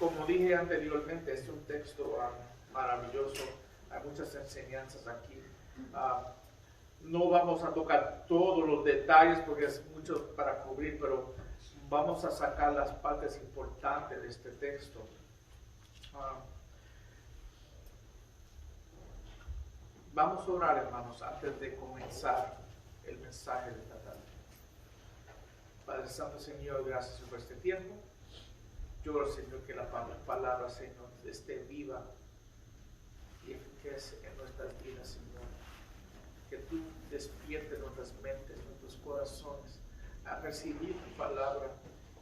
como dije anteriormente, es un texto maravilloso. Hay muchas enseñanzas aquí. No vamos a tocar todos los detalles porque es mucho para cubrir, pero vamos a sacar las partes importantes de este texto. Vamos a orar, hermanos, antes de comenzar el mensaje de esta tarde. Padre Santo, Señor, gracias por este tiempo. Yo oro, Señor, que la palabra, Señor, esté viva y eficaz en nuestras vidas, Señor. Que tú despiertes nuestras mentes, nuestros corazones a recibir tu palabra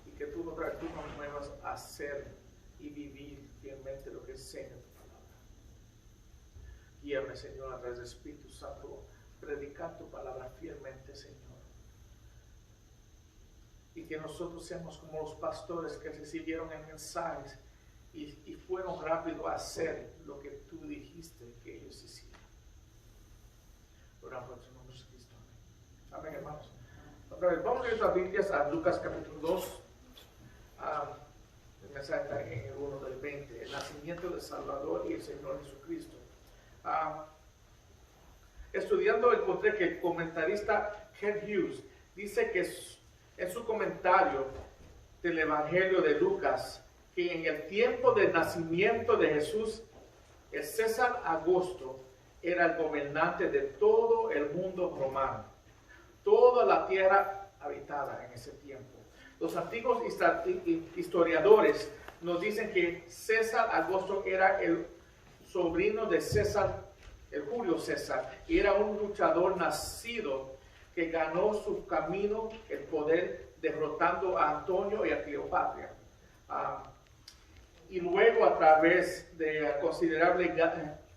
y que tú nos muevas a hacer y vivir fielmente lo que enseña tu palabra. Guíame, Señor, a través del Espíritu Santo, predicar tu palabra fielmente, Señor. Y que nosotros seamos como los pastores que recibieron el mensaje y fueron rápidos a hacer lo que tú dijiste que ellos hicieran. Oramos en tu nombre de Cristo. Amén, hermanos. Otra vez, vamos a ir a las Biblias a Lucas capítulo 2. El mensaje está en el 1 del 20. El nacimiento del Salvador y el Señor Jesucristo. Estudiando encontré que el comentarista Ken Hughes dice que en su comentario del Evangelio de Lucas, que en el tiempo del nacimiento de Jesús, el César Augusto era el gobernante de todo el mundo romano, toda la tierra habitada en ese tiempo. Los antiguos historiadores nos dicen que César Augusto era el sobrino de César, el Julio César, y era un luchador nacido que ganó su camino, el poder, derrotando a Antonio y a Cleopatra. Y luego, a través de considerable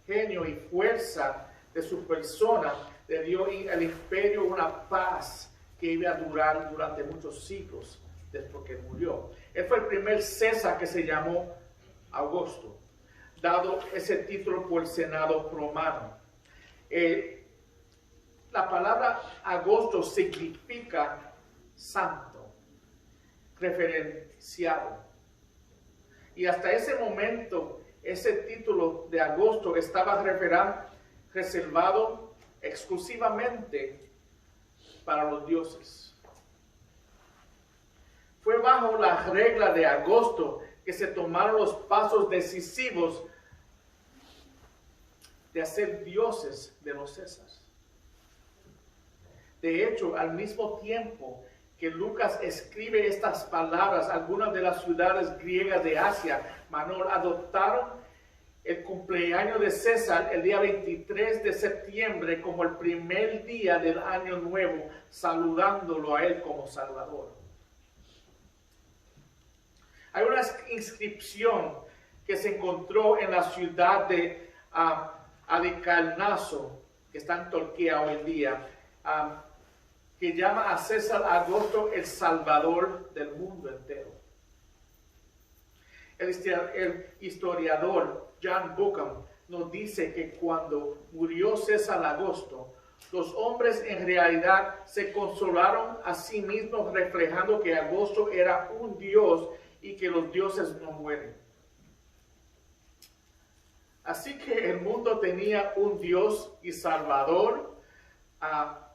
genio y fuerza de su persona, le dio al imperio una paz que iba a durar durante muchos siglos después que murió. Él fue el primer César que se llamó Augusto, dado ese título por el Senado romano. La palabra Augusto significa santo, referenciado. Y hasta ese momento, ese título de Augusto estaba reservado exclusivamente para los dioses. Fue bajo la regla de Augusto que se tomaron los pasos decisivos de hacer dioses de los Césares. De hecho, al mismo tiempo que Lucas escribe estas palabras, algunas de las ciudades griegas de Asia Menor adoptaron el cumpleaños de César el día 23 de septiembre como el primer día del año nuevo, saludándolo a él como Salvador. Hay una inscripción que se encontró en la ciudad de Halicarnaso, que está en Turquía hoy en día, que llama a César Augusto el Salvador del mundo entero. El historiador John Buchan nos dice que cuando murió César Augusto, los hombres en realidad se consolaron a sí mismos reflejando que Augusto era un dios y que los dioses no mueren. Así que el mundo tenía un Dios y Salvador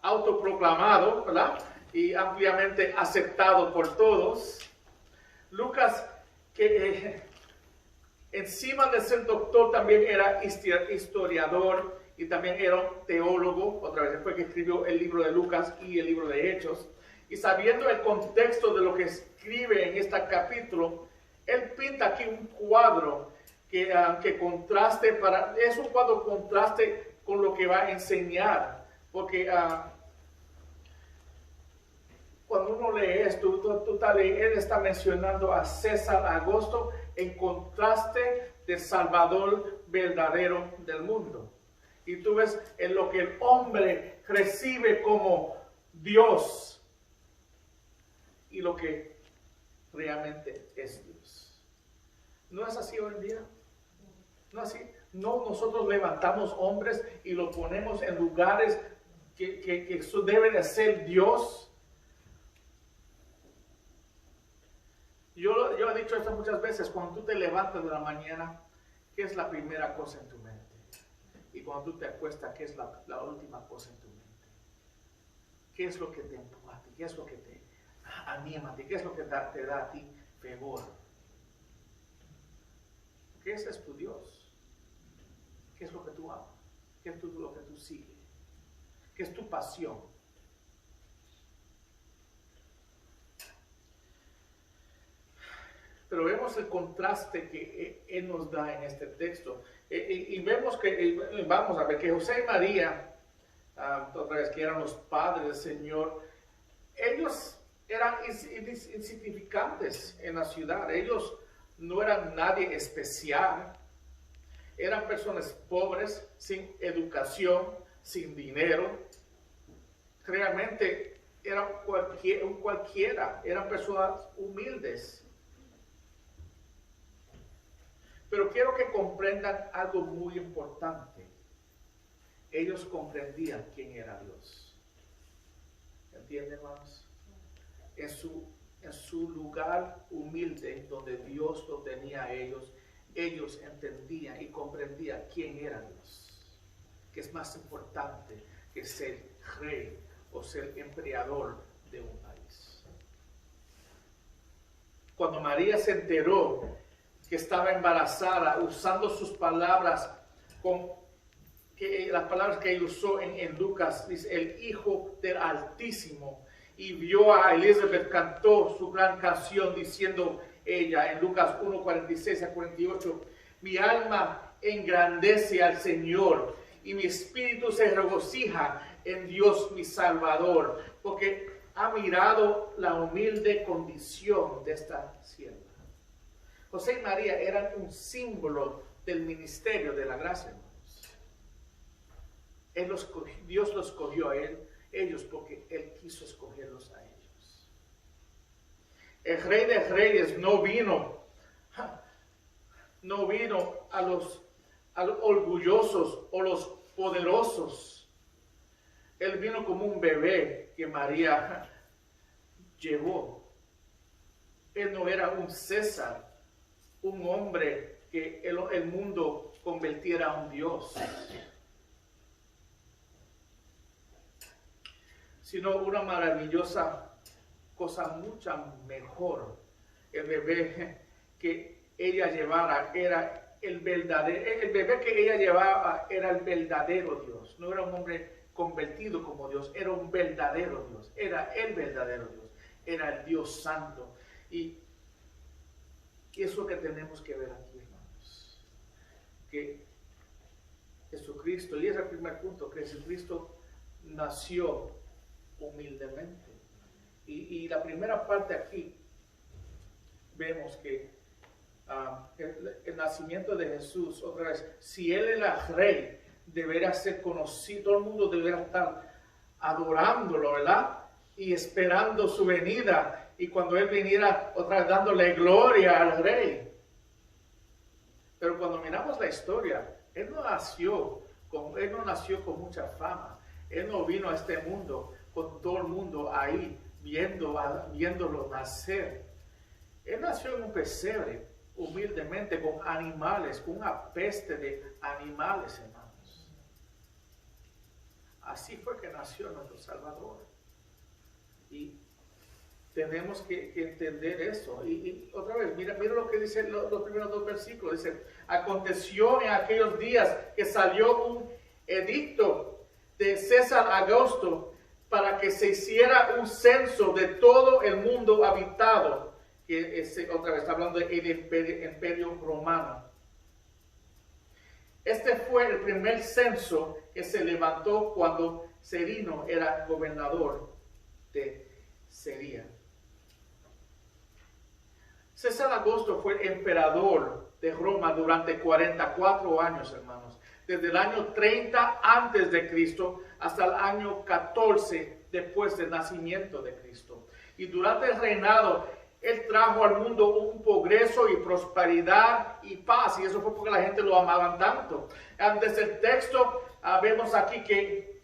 autoproclamado, ¿verdad? Y ampliamente aceptado por todos. Lucas, que encima de ser doctor también era historiador y también era un teólogo, otra vez después que escribió el libro de Lucas y el libro de Hechos, y sabiendo el contexto de lo que escribe en este capítulo, él pinta aquí un cuadro que contraste es un cuadro contraste con lo que va a enseñar, porque cuando uno lee esto, él está mencionando a César Augusto en contraste del Salvador verdadero del mundo. Y tú ves en lo que el hombre recibe como Dios y lo que realmente es Dios. ¿No es así hoy en día? ¿No es así? No, nosotros levantamos hombres y los ponemos en lugares que eso debe de ser Dios. Yo he dicho esto muchas veces, cuando tú te levantas de la mañana, ¿qué es la primera cosa en tu mente? Y cuando tú te acuestas, ¿qué es la última cosa en tu mente? ¿Qué es lo que te empuja a ti? ¿Qué es lo que te anima a ti? ¿Qué es lo que te da a ti fervor? ¿Qué es tu Dios? ¿Qué es lo que tú amas? ¿Qué es lo que tú sigues? ¿Qué es tu pasión? Pero vemos el contraste que Él nos da en este texto. Y vemos que, vamos a ver, que José y María, otra vez que eran los padres del Señor, ellos eran insignificantes en la ciudad. Ellos no eran nadie especial. Eran personas pobres, sin educación, sin dinero. Realmente eran cualquiera. Eran personas humildes. Pero quiero que comprendan algo muy importante. Ellos comprendían quién era Dios. ¿Entienden, hermanos? En su lugar humilde, donde Dios lo tenía a ellos, ellos entendían y comprendían quién era Dios. Que es más importante que ser rey o ser emperador de un país. Cuando María se enteró que estaba embarazada, usando sus palabras, las palabras que él usó en Lucas, dice, el Hijo del Altísimo, y vio a Elizabeth, cantó su gran canción, diciendo ella, en Lucas 1:46 a 48, mi alma engrandece al Señor, y mi espíritu se regocija en Dios mi Salvador, porque ha mirado la humilde condición de esta sierva. José y María eran un símbolo del ministerio de la gracia, hermanos. Dios los escogió a ellos porque Él quiso escogerlos a ellos. El Rey de Reyes no vino a los orgullosos o los poderosos. Él vino como un bebé que María llevó. Él no era un César, un hombre que el mundo convirtiera a un Dios, sino una maravillosa cosa mucho mejor. El bebé que ella llevara era el bebé que ella llevaba era el verdadero Dios. No era un hombre convertido como Dios, era un verdadero Dios, era el verdadero Dios, era el Dios santo. Y eso es lo que tenemos que ver aquí, hermanos. Que Jesucristo, y es el primer punto, que Jesucristo nació humildemente. Y la primera parte aquí, vemos que el nacimiento de Jesús, otra vez, si Él era rey, debería ser conocido, todo el mundo debería estar adorándolo, ¿verdad? Y esperando su venida. Y cuando Él viniera, otra vez dándole gloria al rey. Pero cuando miramos la historia, Él no nació con mucha fama. Él no vino a este mundo con todo el mundo ahí viéndolo nacer. Él nació en un pesebre, humildemente, con animales, con una peste de animales, hermanos. Así fue que nació nuestro Salvador. Y tenemos que entender eso. Y otra vez, mira lo que dice los primeros dos versículos. Dice, aconteció en aquellos días que salió un edicto de César Augusto para que se hiciera un censo de todo el mundo habitado. Que otra vez está hablando del imperio romano. Este fue el primer censo que se levantó cuando Serino era gobernador de Siria. César Augusto fue emperador de Roma durante 44 años, hermanos. Desde el año 30 antes de Cristo hasta el año 14 después del nacimiento de Cristo. Y durante el reinado, Él trajo al mundo un progreso y prosperidad y paz. Y eso fue porque la gente lo amaba tanto. Desde el texto vemos aquí que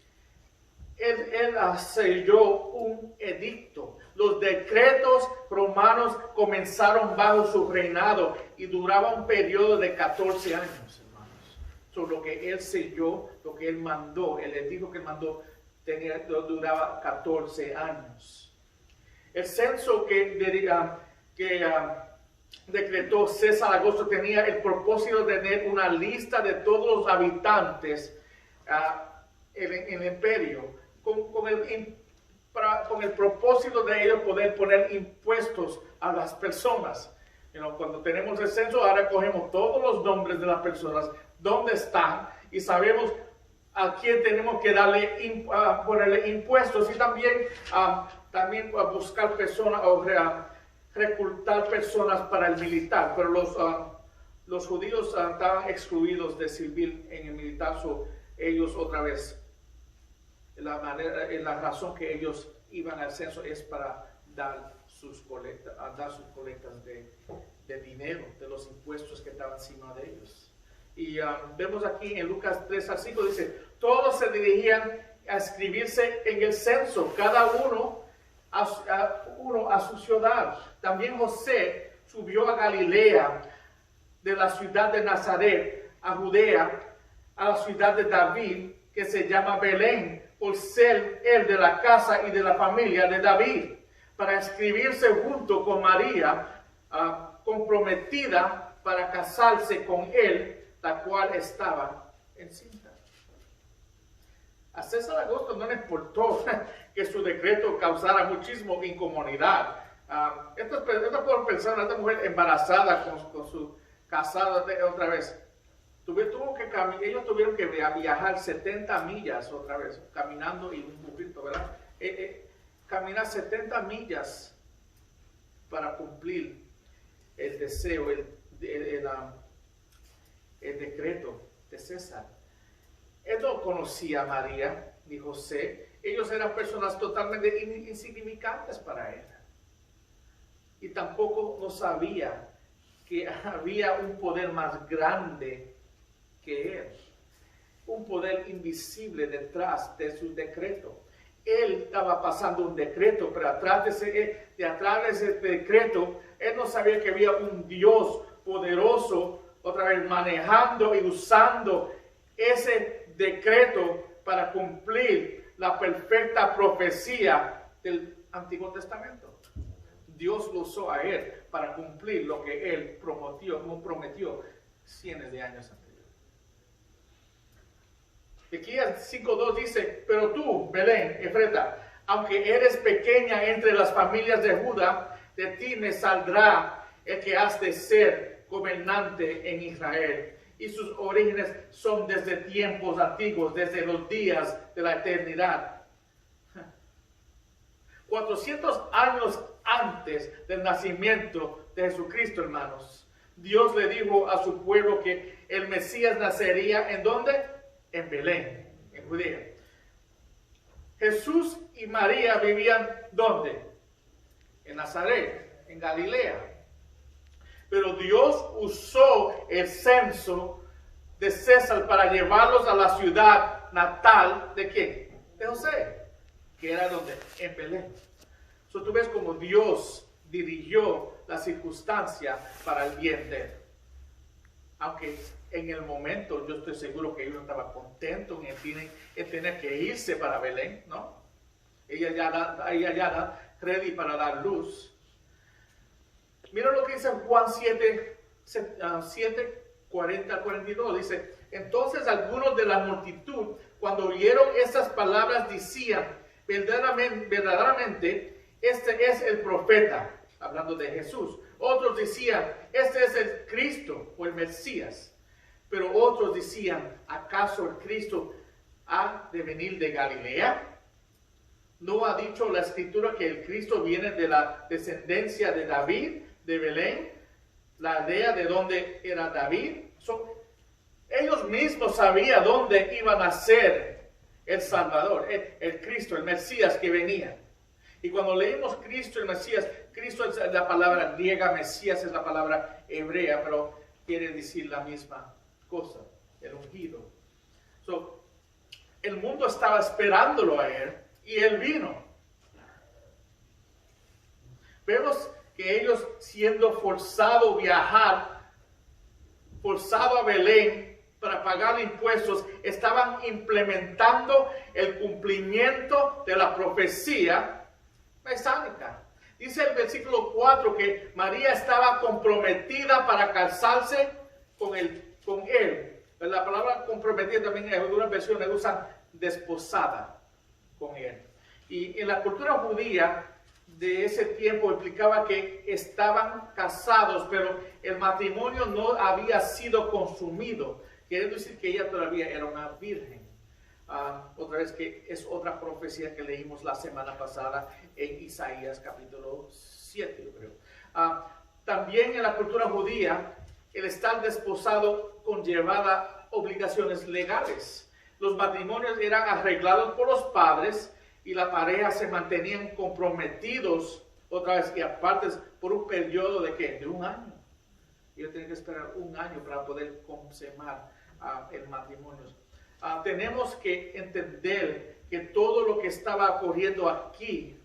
Él selló un edicto. Los decretos romanos comenzaron bajo su reinado y duraba un periodo de 14 años, hermanos. Lo que él selló, lo que él mandó, el edicto que él mandó, duraba 14 años. El censo que decretó César Augusto tenía el propósito de tener una lista de todos los habitantes en el imperio, con el propósito de ellos poder poner impuestos a las personas. Cuando tenemos el censo, ahora cogemos todos los nombres de las personas, dónde están, y sabemos a quién tenemos que ponerle impuestos, y también buscar personas o reclutar personas para el militar. Pero los judíos estaban excluidos de servir en el militar, ellos otra vez, la razón que ellos iban al censo es para dar sus colectas de dinero, de los impuestos que estaban encima de ellos. Y vemos aquí en Lucas 3 al 5, dice, todos se dirigían a escribirse en el censo, cada uno a su ciudad. También José subió a Galilea, de la ciudad de Nazaret, a Judea, a la ciudad de David, que se llama Belén, por ser él de la casa y de la familia de David, para inscribirse junto con María, comprometida para casarse con él, la cual estaba encinta. A César Augusto no le importó que su decreto causara muchísima incomodidad. Esta persona, esta mujer embarazada con su casada otra vez, ellos tuvieron que viajar 70 millas otra vez, caminando y un burrito, ¿verdad? Caminar 70 millas para cumplir el deseo, el decreto de César. Él no conocía a María ni José. Ellos eran personas totalmente insignificantes para él. Y tampoco no sabía que había un poder más grande que él. Un poder invisible detrás de su decreto. Él estaba pasando un decreto, pero atrás de ese decreto, él no sabía que había un Dios poderoso, otra vez manejando y usando ese decreto para cumplir la perfecta profecía del Antiguo Testamento. Dios lo usó a él para cumplir lo que él prometió cientos de años anteriores. Ezequiel 5:2 dice, pero tú, Belén, Efrata, aunque eres pequeña entre las familias de Judá, de ti me saldrá el que has de ser gobernante en Israel. Y sus orígenes son desde tiempos antiguos, desde los días de la eternidad. 400 años antes del nacimiento de Jesucristo, hermanos, Dios le dijo a su pueblo que el Mesías nacería, ¿en dónde? En Belén, en Judea. Jesús y María vivían, ¿dónde? En Nazaret, en Galilea. Pero Dios usó el censo de César para llevarlos a la ciudad natal de ¿quién? De José, que era donde, en Belén. So, tú ves como Dios dirigió la circunstancia para el bien de él. Aunque en el momento yo estoy seguro que ellos estaban contentos en tener que irse para Belén, ¿no? Ella ya da ready para dar luz. Mira lo que dice Juan 7, 40 42. Dice, entonces algunos de la multitud, cuando oyeron estas palabras, decían, verdaderamente, este es el profeta, hablando de Jesús. Otros decían, este es el Cristo o el Mesías. Pero otros decían, ¿acaso el Cristo ha de venir de Galilea? ¿No ha dicho la Escritura que el Cristo viene de la descendencia de David, de Belén, la aldea de donde era David? Ellos mismos sabían dónde iba a nacer el Salvador, el Cristo, el Mesías que venía. Y cuando leímos Cristo, el Mesías, Cristo es la palabra griega, Mesías es la palabra hebrea, pero quiere decir la misma cosa, el ungido. El mundo estaba esperándolo a él y él vino. Vemos que ellos siendo forzados a viajar, forzados a Belén para pagar impuestos, estaban implementando el cumplimiento de la profecía mesiánica. Dice el versículo 4 que María estaba comprometida para casarse con él. La palabra comprometida también en algunas versiones usan desposada con él. Y en la cultura judía de ese tiempo implicaba que estaban casados, pero el matrimonio no había sido consumido. Quiere decir que ella todavía era una virgen. Otra vez que es otra profecía que leímos la semana pasada en Isaías capítulo 7, yo creo. También en la cultura judía, el estar desposado conllevaba obligaciones legales. Los matrimonios eran arreglados por los padres y la pareja se mantenían comprometidos, otra vez que aparte por un periodo de ¿qué? De un año. Yo tenía que esperar un año para poder consumar el matrimonio. Tenemos que entender que todo lo que estaba ocurriendo aquí,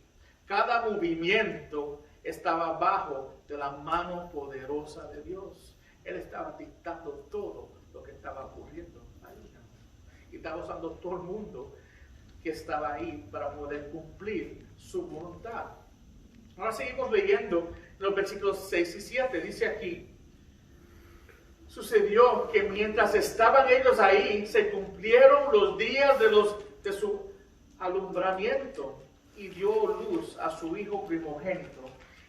cada movimiento estaba bajo de la mano poderosa de Dios. Él estaba dictando todo lo que estaba ocurriendo ahí. Y estaba usando todo el mundo que estaba ahí para poder cumplir su voluntad. Ahora seguimos leyendo los versículos 6 y 7. Dice aquí: sucedió que mientras estaban ellos ahí, se cumplieron los días de su alumbramiento, y dio luz a su hijo primogénito,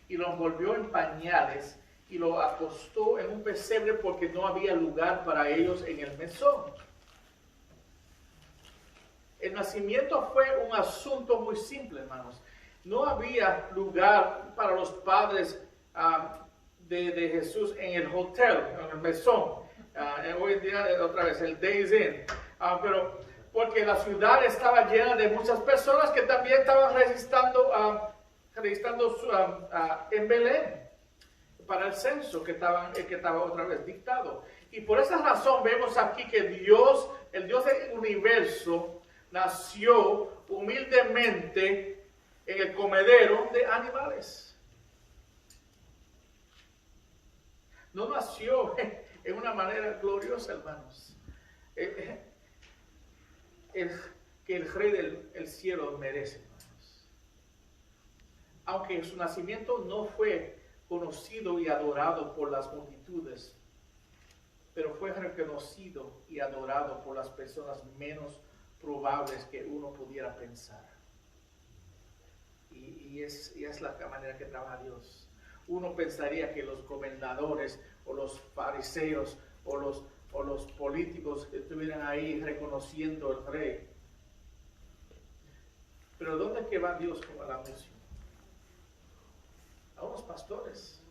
y lo envolvió en pañales, y lo acostó en un pesebre porque no había lugar para ellos en el mesón. El nacimiento fue un asunto muy simple, hermanos. No había lugar para los padres de Jesús en el hotel, en el mesón. Hoy en día, otra vez, el Days Inn. Pero porque la ciudad estaba llena de muchas personas que también estaban registrando en Belén para el censo que estaba otra vez dictado. Y por esa razón vemos aquí que Dios, el Dios del universo, nació humildemente en el comedero de animales. No nació en una manera gloriosa, hermanos. Que el Rey del cielo merece, hermanos. Aunque su nacimiento no fue conocido y adorado por las multitudes, pero fue reconocido y adorado por las personas menos probables que uno pudiera pensar. Y es la manera que trabaja Dios. Uno pensaría que los gobernadores o los fariseos o los políticos estuvieran ahí reconociendo al rey. Pero ¿dónde es que va Dios como el anuncio? A unos pastores.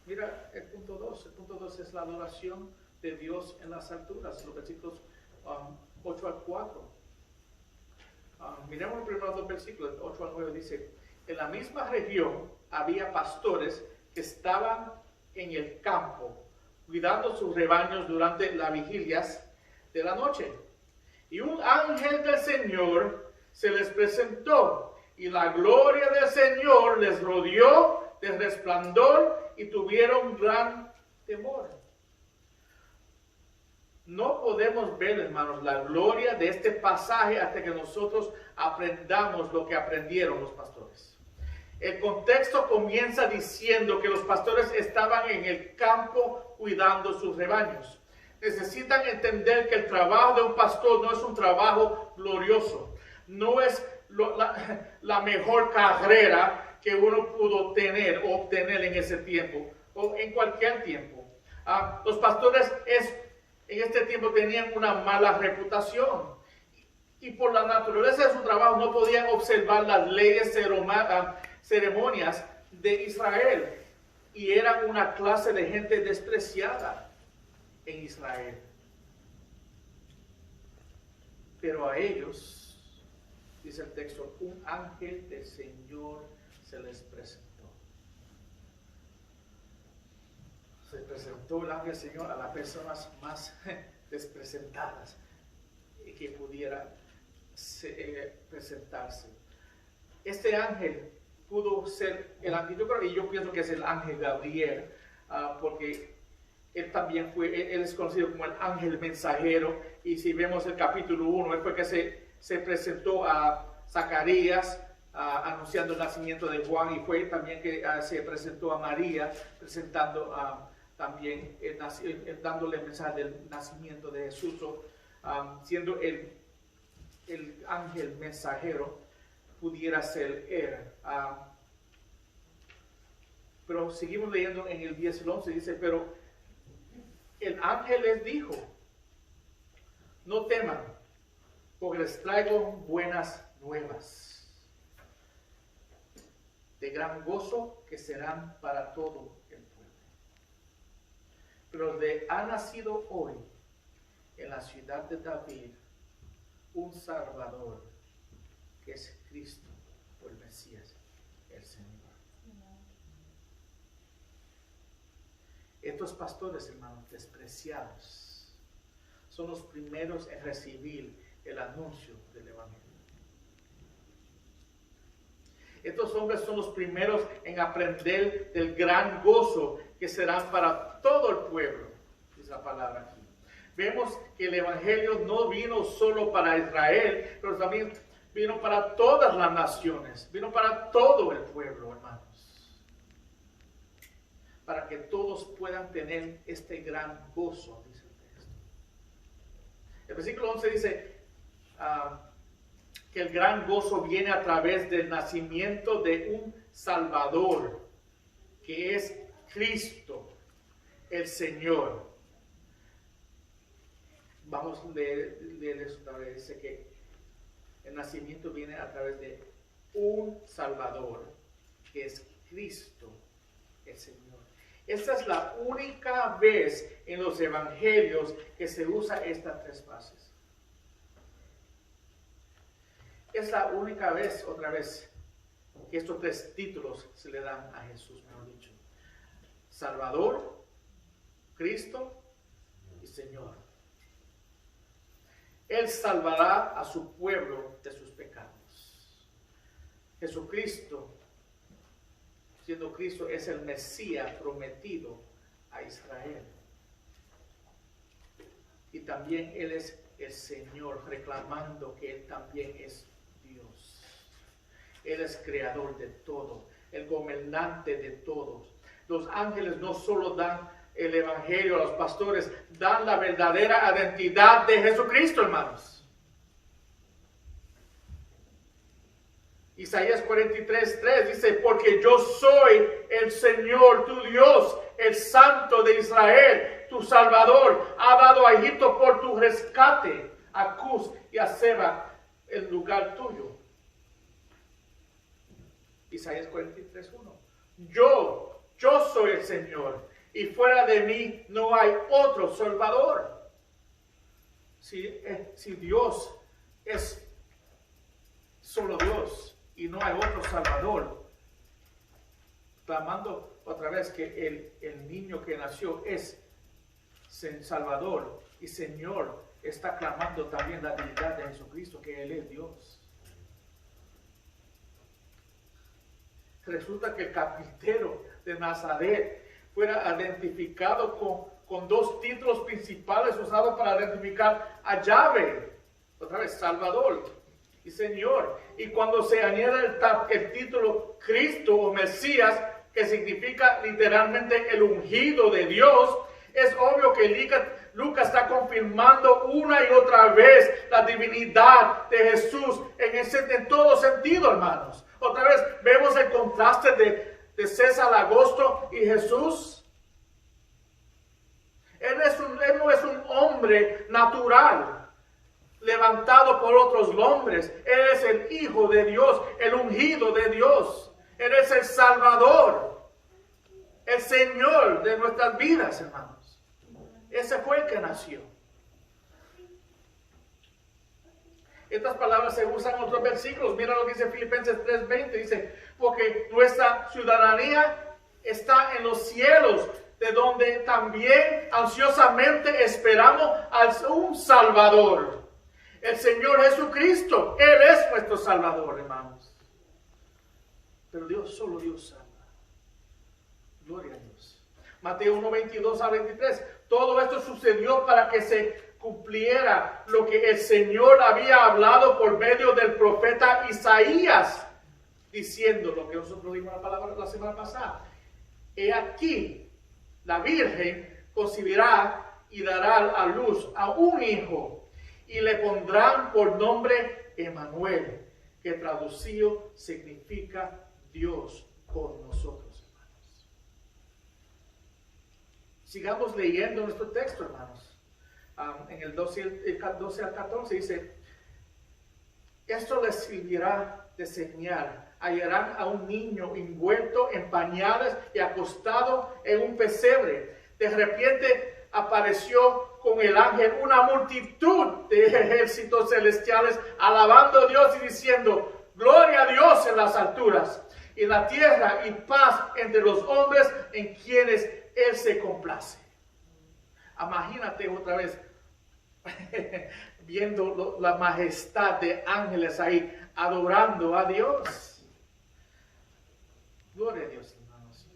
Mira el punto 2. El punto 2 es la adoración de Dios en las alturas. Los versículos 8 al 4. Miremos los primeros dos versículos, 8 al 9. Dice: en la misma región había pastores que estaban en el campo, cuidando sus rebaños durante las vigilias de la noche. Y un ángel del Señor se les presentó, y la gloria del Señor les rodeó de resplandor, y tuvieron gran temor. No podemos ver, hermanos, la gloria de este pasaje hasta que nosotros aprendamos lo que aprendieron los pastores. El contexto comienza diciendo que los pastores estaban en el campo cuidando sus rebaños. Necesitan entender que el trabajo de un pastor no es un trabajo glorioso. No es la mejor carrera que uno pudo obtener en ese tiempo o en cualquier tiempo. Los pastores en este tiempo tenían una mala reputación. Y por la naturaleza de su trabajo no podían observar las leyes ceremonias de Israel. Y eran una clase de gente despreciada en Israel. Pero a ellos, dice el texto, un ángel del Señor se les presentó. Se presentó el ángel del Señor a las personas más despresentadas que pudieran presentarse. Este ángel pudo ser el ángel, yo pienso que es el ángel Gabriel, porque él también él es conocido como el ángel mensajero, y si vemos el capítulo 1, él fue que se presentó a Zacarías, anunciando el nacimiento de Juan, y fue también que se presentó a María, presentando también, dándole el mensaje del nacimiento de Jesús, siendo el ángel mensajero, pudiera ser él. Pero seguimos leyendo en el 10 y el 11, dice, pero el ángel les dijo, no teman, porque les traigo buenas nuevas de gran gozo que serán para todo el pueblo. Pero le ha nacido hoy en la ciudad de David un Salvador, que es Cristo, o el Mesías, el Señor. Estos pastores, hermanos, despreciados, son los primeros en recibir el anuncio del Evangelio. Estos hombres son los primeros en aprender del gran gozo que serán para todo el pueblo, dice la palabra aquí. Vemos que el Evangelio no vino solo para Israel, pero también vino para todas las naciones, vino para todo el pueblo, hermanos, para que todos puedan tener este gran gozo, dice el texto. El versículo 11 dice que el gran gozo viene a través del nacimiento de un Salvador, que es Cristo, el Señor. Vamos a leer eso otra vez. Dice que el nacimiento viene a través de un Salvador, que es Cristo, el Señor. Esta es la única vez en los evangelios que se usa estas tres frases. Es la única vez, otra vez, que estos tres títulos se le dan a Jesús, mejor dicho. Salvador, Cristo y Señor. Él salvará a su pueblo de sus pecados. Jesucristo, siendo Cristo, es el Mesías prometido a Israel. Y también Él es el Señor, reclamando que Él también es Dios. Él es creador de todo, el gobernante de todos. Los ángeles no solo dan el evangelio a los pastores, dan la verdadera identidad de Jesucristo, hermanos. Isaías 43:3 dice, porque yo soy el Señor tu Dios, el Santo de Israel, tu Salvador. Ha dado a Egipto por tu rescate, a Cus y a Seba, el lugar tuyo. Isaías 43:1. Yo soy el Señor, y fuera de mí no hay otro Salvador. Si Dios es solo Dios y no hay otro Salvador, clamando otra vez que el niño que nació es Salvador y Señor, está clamando también la divinidad de Jesucristo, que Él es Dios. Resulta que el carpintero de Nazaret fuera identificado con dos títulos principales usados para identificar a Yahvé, otra vez Salvador y Señor. Y cuando se añade el título Cristo o Mesías, que significa literalmente el ungido de Dios, es obvio que Lucas está confirmando una y otra vez la divinidad de Jesús en todo sentido, hermanos. Otra vez vemos el contraste de César Augusto y Jesús. Él no es un hombre natural, levantado por otros hombres. Él es el Hijo de Dios, el ungido de Dios. Él es el Salvador, el Señor de nuestras vidas, hermanos. Ese fue el que nació. Estas palabras se usan en otros versículos. Mira lo que dice Filipenses 3:20. Dice, porque nuestra ciudadanía está en los cielos, de donde también ansiosamente esperamos a un Salvador, el Señor Jesucristo. Él es nuestro Salvador, hermanos. pero solo Dios salva. Gloria a Dios. Mateo 1, 22 a 23. Todo esto sucedió para que se cumpliera lo que el Señor había hablado por medio del profeta Isaías, diciendo lo que nosotros dimos la palabra la semana pasada. He aquí, la Virgen concebirá y dará a luz a un hijo, y le pondrán por nombre Emmanuel, que traducido significa Dios con nosotros, hermanos. Sigamos leyendo nuestro texto, hermanos. En el 12 al 14 dice: esto les servirá de señal. Hallarán a un niño envuelto en pañales y acostado en un pesebre. De repente apareció con el ángel una multitud de ejércitos celestiales, alabando a Dios y diciendo: gloria a Dios en las alturas, y en la tierra, y paz entre los hombres en quienes Él se complace. Imagínate otra vez viendo la majestad de ángeles ahí adorando a Dios. Gloria a Dios, hermanos.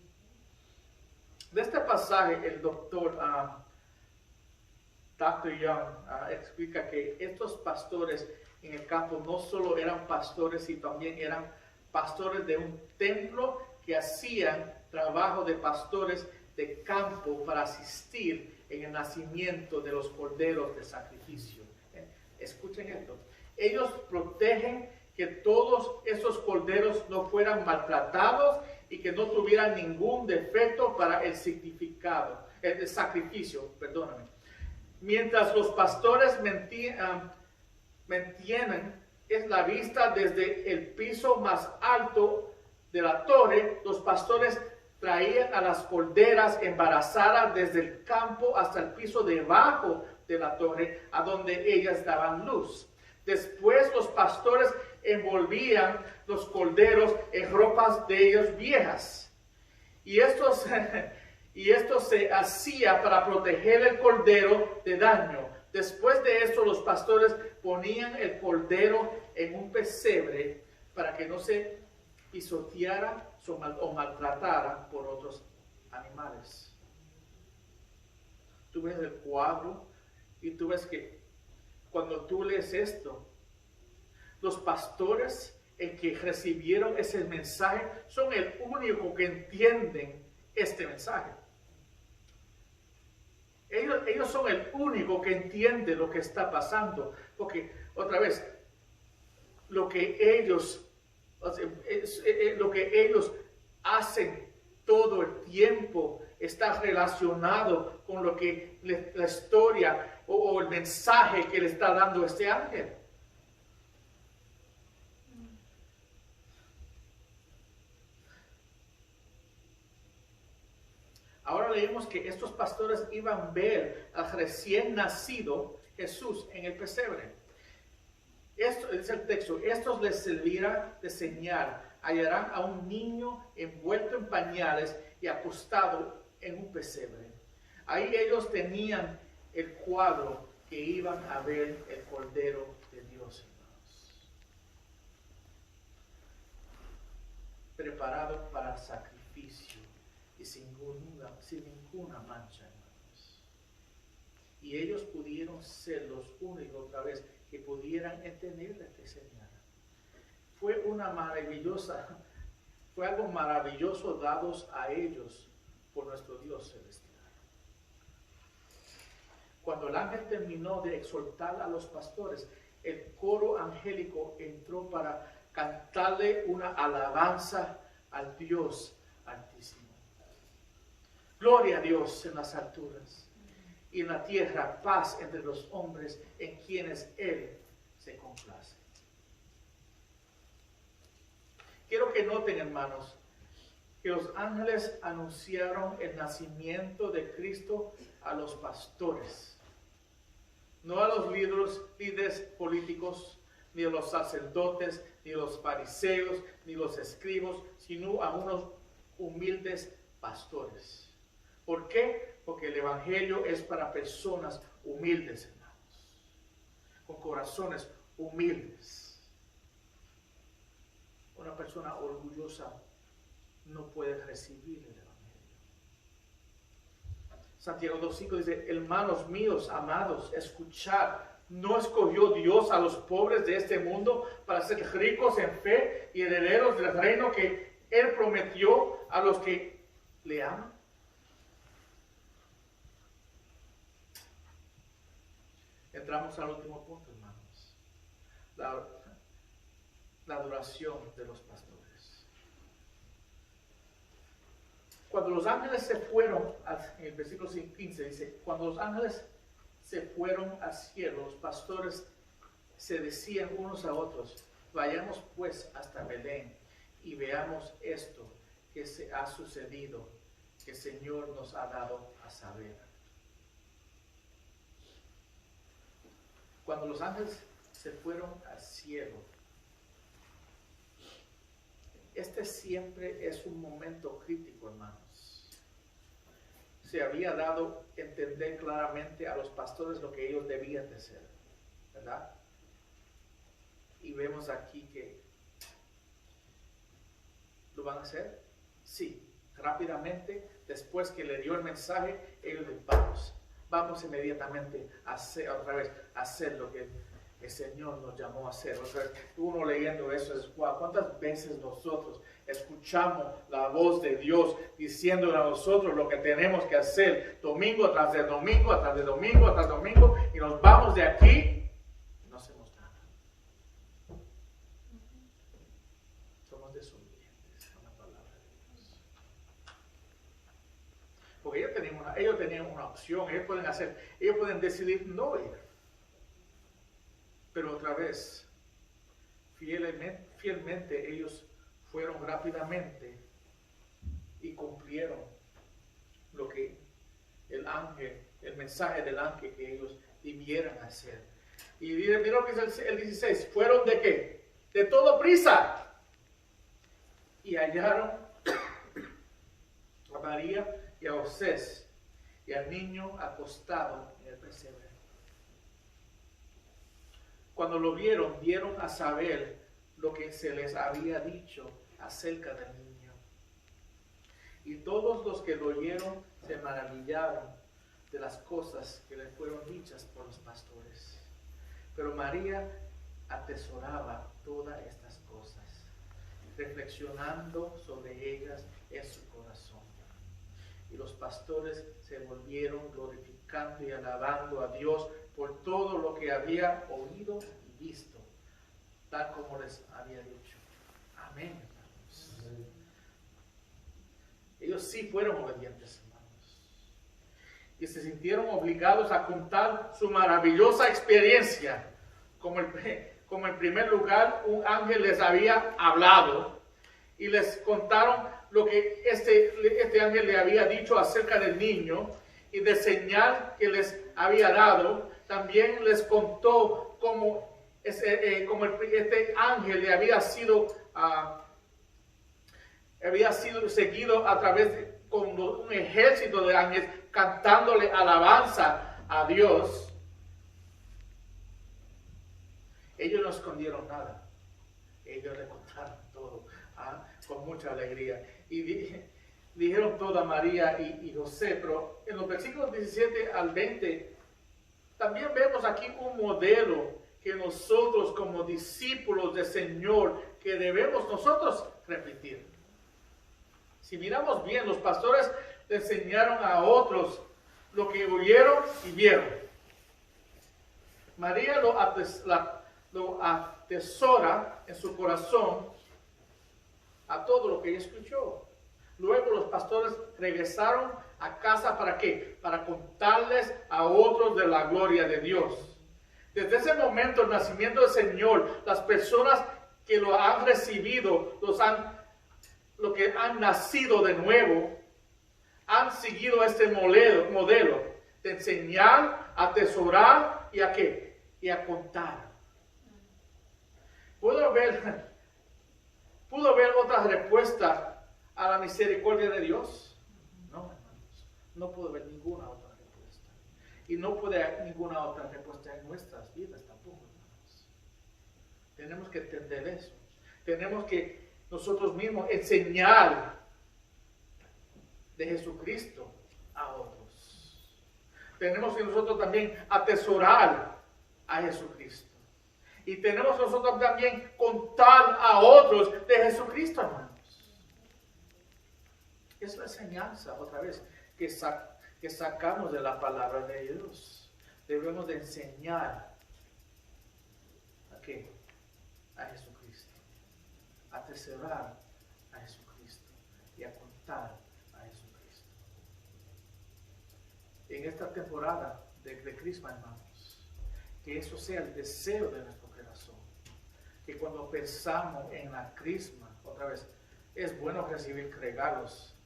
De este pasaje el doctor Dr. Young explica que estos pastores en el campo no solo eran pastores, sino también eran pastores de un templo que hacían trabajo de pastores de campo para asistir en el nacimiento de los corderos de sacrificio. Escuchen esto. Ellos protegen que todos esos corderos no fueran maltratados y que no tuvieran ningún defecto para el sacrificio. Perdóname. Mientras los pastores mantienen la vista desde el piso más alto de la torre, los pastores traían a las corderas embarazadas desde el campo hasta el piso debajo de la torre, a donde ellas daban luz. Después los pastores envolvían los corderos en ropas de ellos viejas. Y esto se hacía para proteger el cordero de daño. Después de esto, los pastores ponían el cordero en un pesebre para que no se pisoteara o maltratara por otros animales. Tú ves el cuadro y tú ves que cuando tú lees esto, los pastores que recibieron ese mensaje son el único que entienden este mensaje. Ellos son el único que entiende lo que está pasando, porque otra vez lo que ellos hacen todo el tiempo está relacionado con lo que la historia o el mensaje que le está dando este ángel. Ahora leemos que estos pastores iban a ver al recién nacido Jesús en el pesebre. Esto es el texto. Estos les servirá de señal. Hallarán a un niño envuelto en pañales y acostado en un pesebre. Ahí ellos tenían el cuadro que iban a ver el Cordero de Dios, hermanos. Preparado para sacrificio y sin ninguna mancha, hermanos. Y ellos pudieron ser los únicos, otra vez, que pudieran entender esta señal. Fue algo maravilloso dados a ellos por nuestro Dios celestial. Cuando el ángel terminó de exhortar a los pastores, el coro angélico entró para cantarle una alabanza al Dios Altísimo. Gloria a Dios en las alturas, y en la tierra paz entre los hombres en quienes Él se complace. Quiero que noten, hermanos, que los ángeles anunciaron el nacimiento de Cristo a los pastores, no a los líderes políticos, ni a los sacerdotes, ni a los fariseos, ni a los escribas, sino a unos humildes pastores. ¿Por qué? Porque el evangelio es para personas humildes, hermanos, con corazones humildes. Una persona orgullosa no pueden recibir el Evangelio. Santiago 2:5 dice, hermanos míos, amados, escuchad, ¿no escogió Dios a los pobres de este mundo para ser ricos en fe y herederos del reino que Él prometió a los que le aman? Entramos al último punto, hermanos. La adoración de los pastores. Cuando los ángeles se fueron, en el versículo 15 dice, cuando los ángeles se fueron al cielo, los pastores se decían unos a otros, vayamos pues hasta Belén y veamos esto que se ha sucedido, que el Señor nos ha dado a saber. Cuando los ángeles se fueron al cielo, este siempre es un momento crítico, hermanos. Se había dado a entender claramente a los pastores lo que ellos debían de ser, ¿verdad? Y vemos aquí que ¿lo van a hacer? Sí, rápidamente, después que le dio el mensaje, ellos le vamos inmediatamente a hacer, otra vez, a hacer lo que el Señor nos llamó a hacer. O sea, uno leyendo eso es, wow, ¿cuántas veces nosotros escuchamos la voz de Dios diciéndole a nosotros lo que tenemos que hacer domingo tras de domingo, tras de domingo, tras domingo, y nos vamos de aquí y no hacemos nada? Somos desobedientes a la palabra de Dios. Porque ellos tenían una opción, ellos pueden decidir no ir. Pero otra vez, fielmente ellos fueron rápidamente y cumplieron lo que el mensaje del ángel que ellos debieran hacer. Y mira lo que es el 16, ¿fueron de qué? De todo prisa. Y hallaron a María y a José y al niño acostado en el pesebre. Cuando lo vieron, dieron a saber lo que se les había dicho acerca del niño. Y todos los que lo oyeron se maravillaron de las cosas que les fueron dichas por los pastores. Pero María atesoraba todas estas cosas, reflexionando sobre ellas en su corazón. Y los pastores se volvieron glorificando y alabando a Dios por todo lo que había oído y visto, tal como les había dicho. Amén, hermanos. Amén. Ellos sí fueron obedientes, hermanos. Y se sintieron obligados a contar su maravillosa experiencia. Como en primer lugar, un ángel les había hablado y les contaron lo que este ángel le había dicho acerca del niño y de señal que les había dado. También les contó cómo este ángel le había sido seguido a través con un ejército de ángeles cantándole alabanza a Dios. Ellos no escondieron nada. Ellos le contaron todo con mucha alegría. Y dijeron todo a María y José. Pero en los versículos 17 al 20 también vemos aquí un modelo que nosotros como discípulos del Señor que debemos nosotros repetir. Si miramos bien, los pastores le enseñaron a otros lo que oyeron y vieron. María lo atesora en su corazón a todo lo que ella escuchó. Luego los pastores regresaron a casa ¿para qué? Para contarles a otros de la gloria de Dios. Desde ese momento, el nacimiento del Señor, las personas que lo han recibido, lo que han nacido de nuevo, han seguido este modelo de enseñar, atesorar y a qué? Y a contar. Pudo haber otra respuesta a la misericordia de Dios. No, hermanos, no puede haber ninguna otra respuesta. Y no puede haber ninguna otra respuesta en nuestras vidas tampoco, hermanos. Tenemos que entender eso. Tenemos que nosotros mismos enseñar de Jesucristo a otros. Tenemos que nosotros también atesorar a Jesucristo. Y tenemos nosotros también contar a otros de Jesucristo, hermanos. Es la enseñanza, otra vez, que sacamos de la palabra de Dios. Debemos de enseñar ¿a qué? A Jesucristo. A atesorar a Jesucristo. Y a contar a Jesucristo. En esta temporada de Crisma, hermanos, que eso sea el deseo de nuestro corazón. Que cuando pensamos en la Crisma, otra vez, es bueno recibir regalos,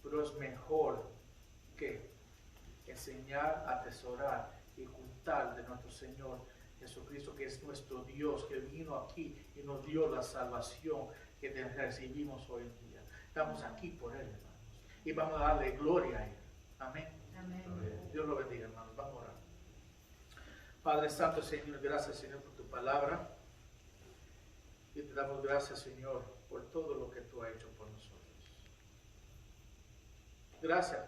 pero es mejor que enseñar, atesorar y contar de nuestro Señor Jesucristo, que es nuestro Dios, que vino aquí y nos dio la salvación que recibimos hoy en día. Estamos aquí por Él, hermanos, y vamos a darle gloria a Él. Amén. Amén. Dios lo bendiga, hermanos. Vamos a orar. Padre Santo, Señor, gracias, Señor, por tu palabra. Y te damos gracias, Señor, por todo lo que tú has hecho por nosotros. Gracias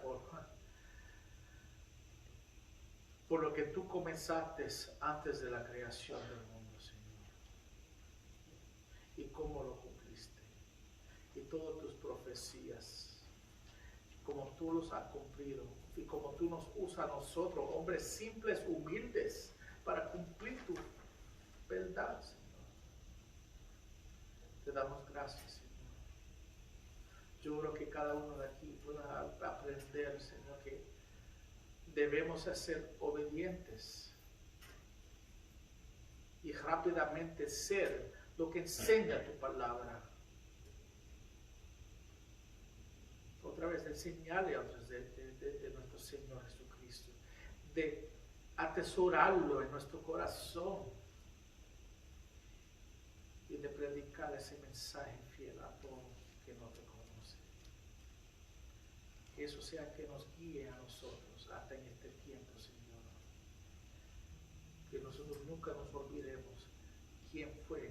por lo que tú comenzaste antes de la creación del mundo, Señor. Y cómo lo cumpliste. Y todas tus profecías, como tú los has cumplido. Y como tú nos usas a nosotros, hombres simples, humildes, para cumplir tu verdad, Señor. Te damos gracias, Señor. Yo oro que cada uno de aquí pueda aprender, Señor, que debemos ser obedientes y rápidamente ser lo que enseña tu palabra. Otra vez, enseñarle a otros de nuestro Señor Jesucristo, de atesorarlo en nuestro corazón y de predicar ese mensaje fiel a todos que no te conocen. Que eso sea que nos guíe a nosotros hasta en este tiempo, Señor. Que nosotros nunca nos olvidemos quién fue